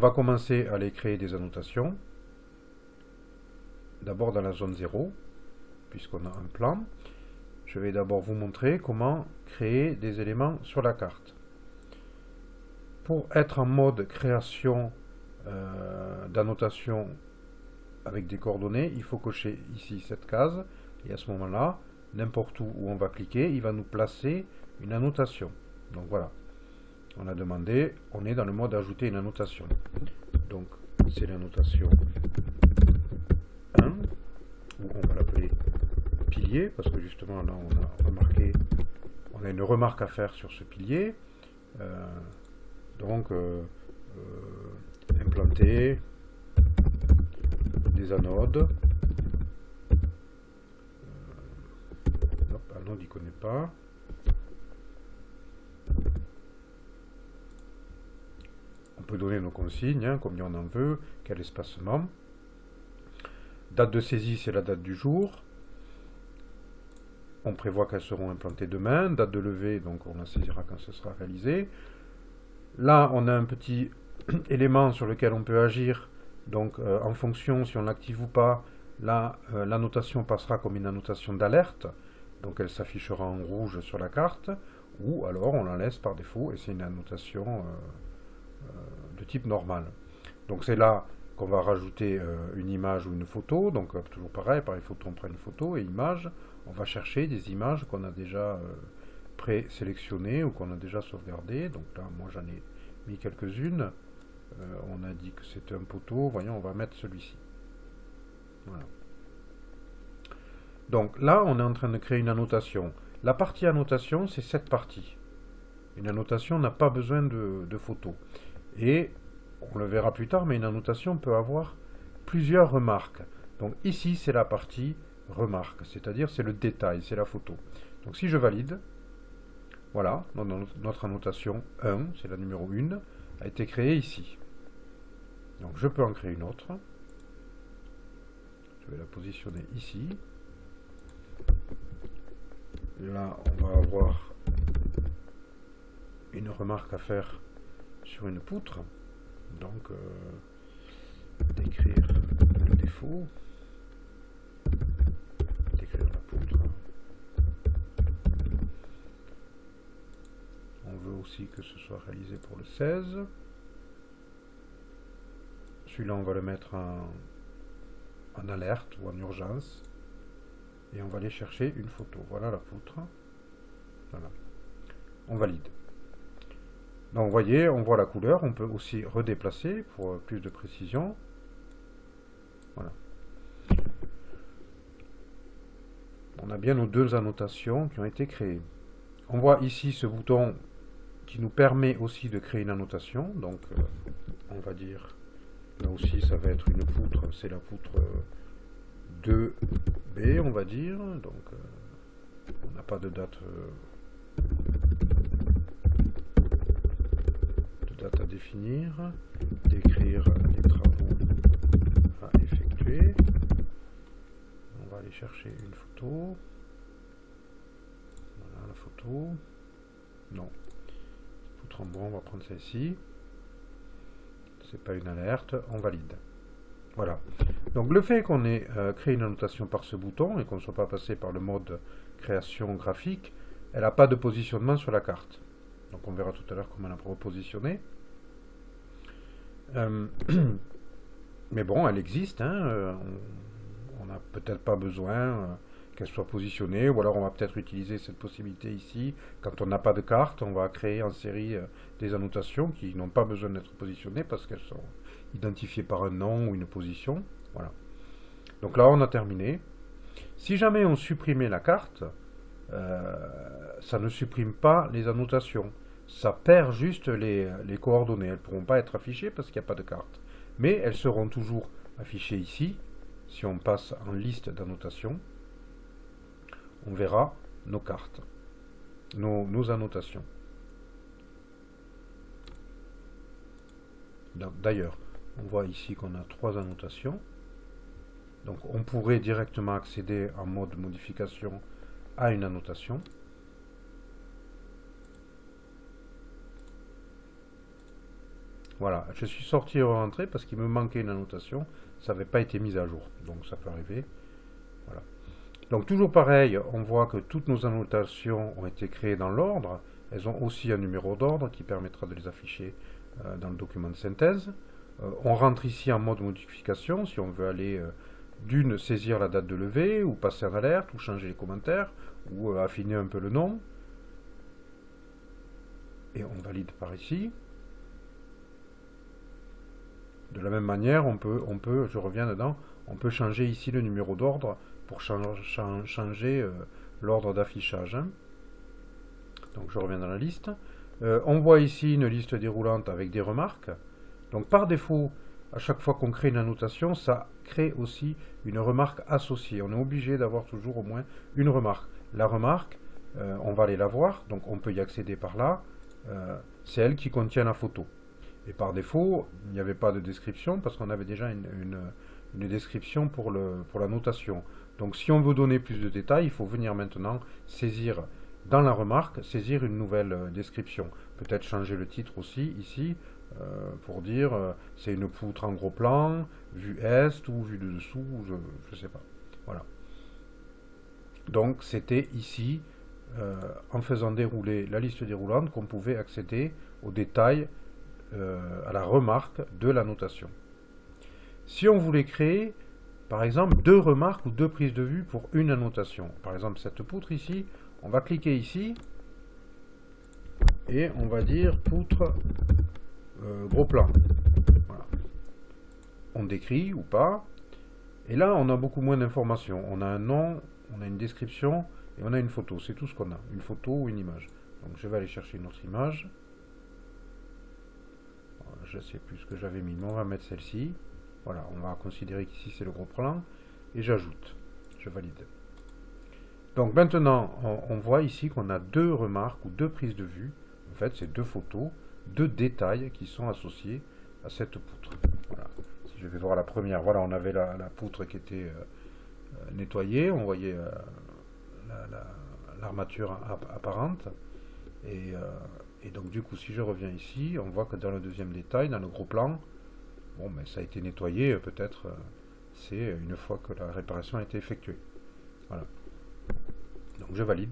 On va commencer à aller créer des annotations. D'abord dans la zone 0, puisqu'on a un plan. Je vais d'abord vous montrer comment créer des éléments sur la carte. Pour être en mode création d'annotation avec des coordonnées, il faut cocher ici cette case. Et à ce moment-là, n'importe où on va cliquer, il va nous placer une annotation. Donc voilà, on a demandé, on est dans le mode ajouter une annotation. Donc c'est l'annotation 1, ou on va l'appeler pilier, parce que justement là on a remarqué, on a une remarque à faire sur ce pilier. Donc implanter des anodes. Anode il ne connaît pas. On peut donner nos consignes, hein, combien on en veut, quel espacement. Date de saisie, c'est la date du jour. On prévoit qu'elles seront implantées demain. Date de levée, donc on la saisira quand ce sera réalisé. Là, on a un petit élément sur lequel on peut agir. Donc, en fonction, si on l'active ou pas, là, l'annotation passera comme une annotation d'alerte. Donc, elle s'affichera en rouge sur la carte. Ou alors, on la laisse par défaut et c'est une annotation de type normal. Donc, c'est là qu'on va rajouter une image ou une photo. Donc, toujours pareil, par photo, on prend une photo et image. On va chercher des images qu'on a déjà présélectionnées ou qu'on a déjà sauvegardées. Donc là, moi, j'en ai mis quelques-unes. On a dit que c'était un poteau. Voyons, on va mettre celui-ci. Voilà. Donc là, on est en train de créer une annotation. La partie annotation, c'est cette partie. Une annotation n'a pas besoin de photos. Et on le verra plus tard, mais une annotation peut avoir plusieurs remarques. Donc ici, c'est la partie remarque, c'est-à-dire c'est le détail, c'est la photo. Donc si je valide, voilà, notre annotation 1, c'est la numéro 1, a été créée ici. Donc je peux en créer une autre. Je vais la positionner ici. Là, on va avoir une remarque à faire sur une poutre. Donc, décrire le défaut. Décrire la poutre. On veut aussi que ce soit réalisé pour le 16. Celui-là, on va le mettre en alerte ou en urgence. Et on va aller chercher une photo. Voilà la poutre. Voilà. On valide. Donc vous voyez, on voit la couleur. On peut aussi redéplacer pour plus de précision. Voilà. On a bien nos deux annotations qui ont été créées. On voit ici ce bouton qui nous permet aussi de créer une annotation. Donc on va dire, là aussi ça va être une poutre, c'est la poutre 2B on va dire. Donc on n'a pas de date à définir. Décrire les travaux à effectuer. On va aller chercher une photo. Voilà la photo. Non. Poutre en bois, on va prendre celle-ci. C'est pas une alerte, on valide. Voilà. Donc le fait qu'on ait créé une annotation par ce bouton et qu'on ne soit pas passé par le mode création graphique, elle n'a pas de positionnement sur la carte. Donc on verra tout à l'heure comment la repositionner. Mais bon, elle existe. Hein, on n'a peut-être pas besoin qu'elle soit positionnée, ou alors on va peut-être utiliser cette possibilité ici. Quand on n'a pas de carte, on va créer en série des annotations qui n'ont pas besoin d'être positionnées parce qu'elles sont identifiées par un nom ou une position. Voilà. Donc là, on a terminé. Si jamais on supprimait la carte, ça ne supprime pas les annotations. Ça perd juste les coordonnées. Elles ne pourront pas être affichées parce qu'il n'y a pas de carte. Mais elles seront toujours affichées ici. Si on passe en liste d'annotations, on verra nos cartes, nos annotations. D'ailleurs, on voit ici qu'on a 3 annotations. Donc on pourrait directement accéder en mode modification à une annotation. Voilà, je suis sorti et rentré parce qu'il me manquait une annotation, ça n'avait pas été mis à jour, donc ça peut arriver. Voilà. Donc toujours pareil, on voit que toutes nos annotations ont été créées dans l'ordre, elles ont aussi un numéro d'ordre qui permettra de les afficher dans le document de synthèse. On rentre ici en mode modification, si on veut aller d'une saisir la date de levée, ou passer en alerte, ou changer les commentaires, ou affiner un peu le nom. Et on valide par ici. De la même manière, on peut, je reviens dedans, on peut changer ici le numéro d'ordre pour changer l'ordre d'affichage. Hein. Donc je reviens dans la liste. On voit ici une liste déroulante avec des remarques. Donc par défaut, à chaque fois qu'on crée une annotation, ça crée aussi une remarque associée. On est obligé d'avoir toujours au moins une remarque. La remarque, on va aller la voir, donc on peut y accéder par là. C'est elle qui contient la photo. Et par défaut, il n'y avait pas de description parce qu'on avait déjà une description pour la notation. Donc si on veut donner plus de détails, il faut venir maintenant saisir dans la remarque, saisir une nouvelle description. Peut-être changer le titre aussi ici pour dire c'est une poutre en gros plan, vue est ou vue de dessous, je ne sais pas. Voilà. Donc c'était ici, en faisant dérouler la liste déroulante, qu'on pouvait accéder aux détails, à la remarque de la notation. Si on voulait créer, par exemple, deux remarques ou deux prises de vue pour une annotation, par exemple cette poutre ici, on va cliquer ici, et on va dire poutre gros plan. Voilà. On décrit ou pas, et là on a beaucoup moins d'informations. On a un nom, on a une description, et on a une photo. C'est tout ce qu'on a, une photo ou une image. Donc je vais aller chercher une autre image. Je ne sais plus ce que j'avais mis, mais on va mettre celle-ci. Voilà, on va considérer qu'ici c'est le gros plan, et j'ajoute, je valide. Donc maintenant, on voit ici qu'on a deux remarques ou deux prises de vue. En fait, c'est deux photos, deux détails qui sont associés à cette poutre. Voilà. Si je vais voir la première, voilà, on avait la poutre qui était nettoyée, on voyait l'armature apparente. Et donc du coup, si je reviens ici, on voit que dans le deuxième détail, dans le gros plan, bon, mais ça a été nettoyé, peut-être c'est une fois que la réparation a été effectuée. Voilà. Donc je valide.